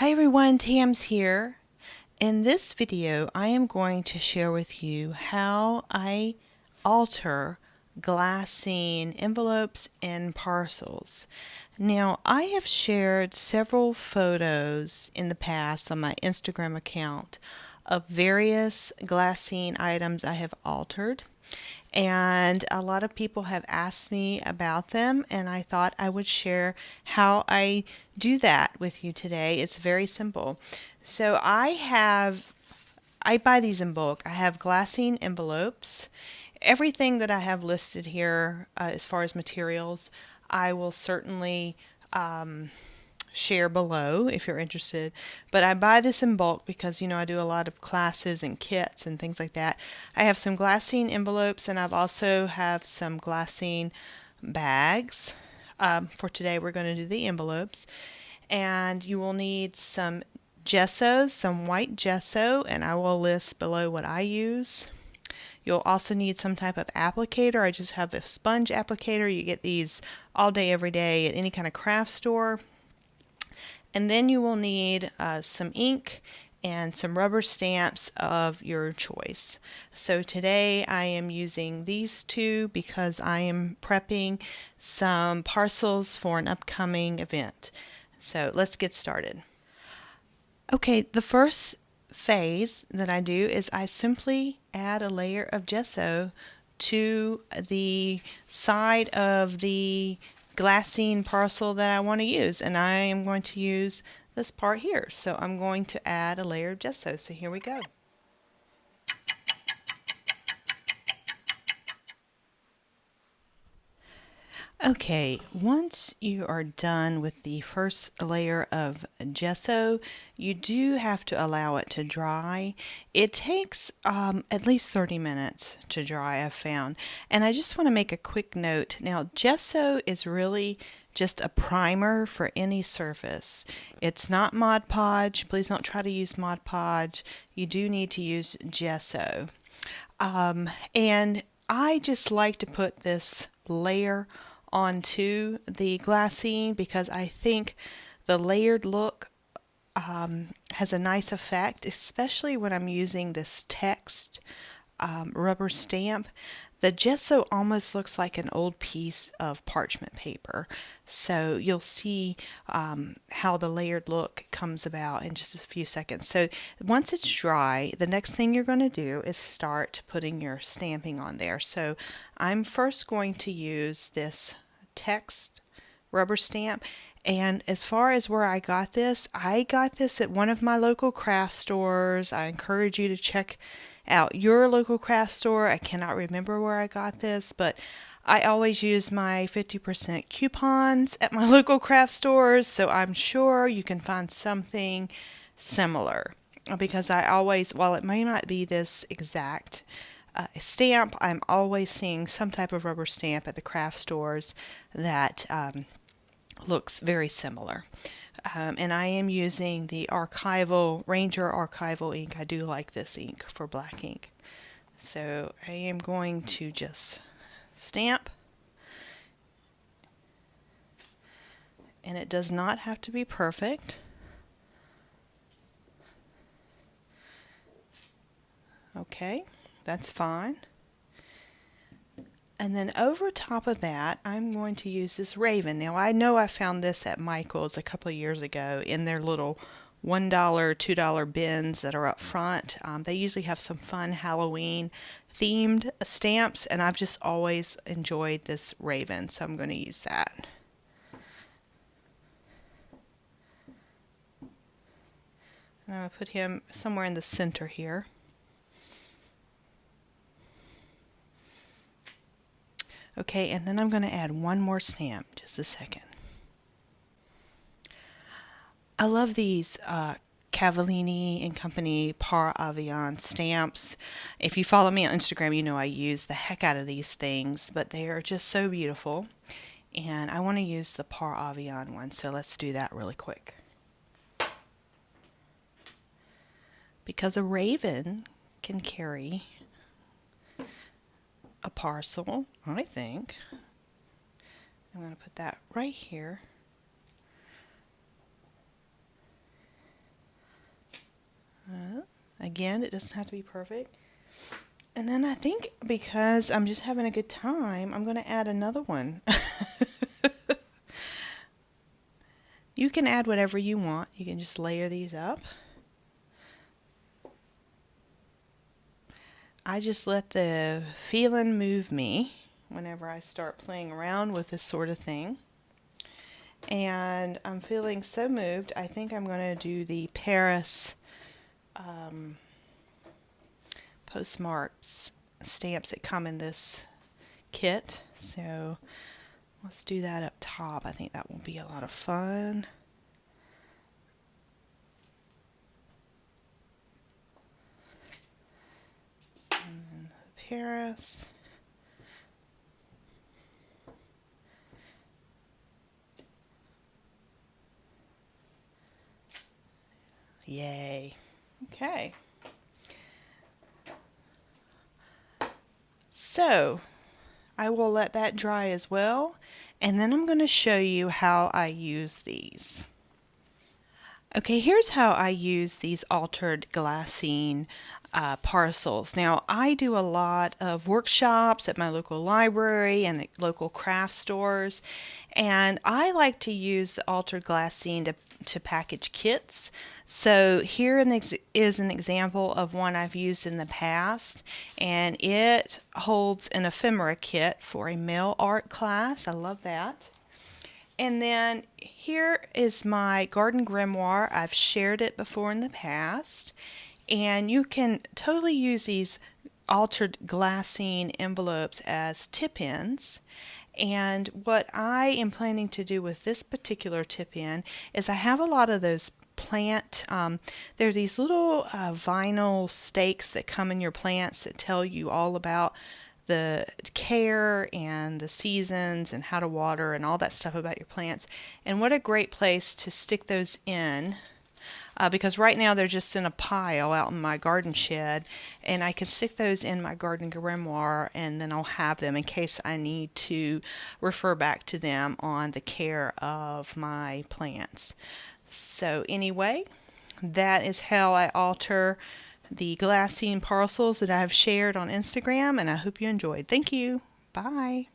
Hi everyone, Tam's here. In this video, I am going to share with you how I alter glassine envelopes and parcels. Now, I have shared several photos in the past on my Instagram account of various glassine items I have altered. And a lot of people have asked me about them, and I thought I would share how I do that with you today. It's very simple. So I buy these in bulk. I have glassine envelopes. Everything that I have listed here as far as materials, I will certainly share below if you're interested. But I buy this in bulk because, I do a lot of classes and kits and things like that. I have some glassine envelopes, and I've also have some glassine bags. For today, we're going to do the envelopes. And you will need some gessos, some white gesso, and I will list below what I use. You'll also need some type of applicator. I just have a sponge applicator. You get these all day, every day at any kind of craft store. And then you will need some ink and some rubber stamps of your choice. So today I am using these two because I am prepping some parcels for an upcoming event. So let's get started. Okay, the first phase that I do is I simply add a layer of gesso to the side of the glassine parcel that I want to use, and I am going to use this part here. So I'm going to add a layer of gesso. So here we go. Okay, once you are done with the first layer of gesso, you do have to allow it to dry. It takes at least 30 minutes to dry, I've found. And I just want to make a quick note. Now, gesso is really just a primer for any surface. It's not Mod Podge. Please don't try to use Mod Podge. You do need to use gesso. And I just like to put this layer onto the glassine because I think the layered look has a nice effect, especially when I'm using this text rubber stamp. The gesso almost looks like an old piece of parchment paper. So you'll see how the layered look comes about in just a few seconds. So once it's dry, the next thing you're going to do is start putting your stamping on there. So I'm first going to use this text rubber stamp. And as far as where I got this at one of my local craft stores. I encourage you to check out your local craft store. I cannot remember where I got this, but I always use my 50% coupons at my local craft stores, so I'm sure you can find something similar. Because I always, while it may not be this exact stamp, I'm always seeing some type of rubber stamp at the craft stores that looks very similar. And I am using the Ranger Archival ink. I do like this ink for black ink. So I am going to just stamp. And it does not have to be perfect. Okay, that's fine. And then over top of that, I'm going to use this Raven. Now, I know I found this at Michael's a couple of years ago in their little $1, $2 bins that are up front. They usually have some fun Halloween themed stamps, and I've just always enjoyed this Raven, so I'm going to use that. And I'm going to put him somewhere in the center here. Okay, and then I'm going to add one more stamp. Just a second. I love these Cavallini and Company Par Avion stamps. If you follow me on Instagram, you know I use the heck out of these things, but they are just so beautiful. And I want to use the Par Avion one, so let's do that really quick. Because a raven can carry a parcel, I think. I'm going to put that right here. Again, it doesn't have to be perfect. And then I think because I'm just having a good time, I'm going to add another one. You can add whatever you want. You can just layer these up. I just let the feeling move me whenever I start playing around with this sort of thing. And I'm feeling so moved, I think I'm going to do the Paris postmarks stamps that come in this kit. So let's do that up top. I think that will be a lot of fun. And then Paris. Yay. Okay. So I will let that dry as well, and then I'm going to show you how I use these. Okay, here's how I use these altered glassine parcels. Now, I do a lot of workshops at my local library and at local craft stores, and I like to use the altered glassine to package kits. So here is an example of one I've used in the past, and it holds an ephemera kit for a mail art class. I love that. And then here is my garden grimoire. I've shared it before in the past. And you can totally use these altered glassine envelopes as tip-ins. And what I am planning to do with this particular tip-in is I have a lot of those there are these little vinyl stakes that come in your plants that tell you all about the care and the seasons and how to water and all that stuff about your plants. And what a great place to stick those in, because right now they're just in a pile out in my garden shed, and I can stick those in my garden grimoire, and then I'll have them in case I need to refer back to them on the care of my plants. So anyway, that is how I alter the glassine parcels that I've shared on Instagram, and I hope you enjoyed. Thank you. Bye.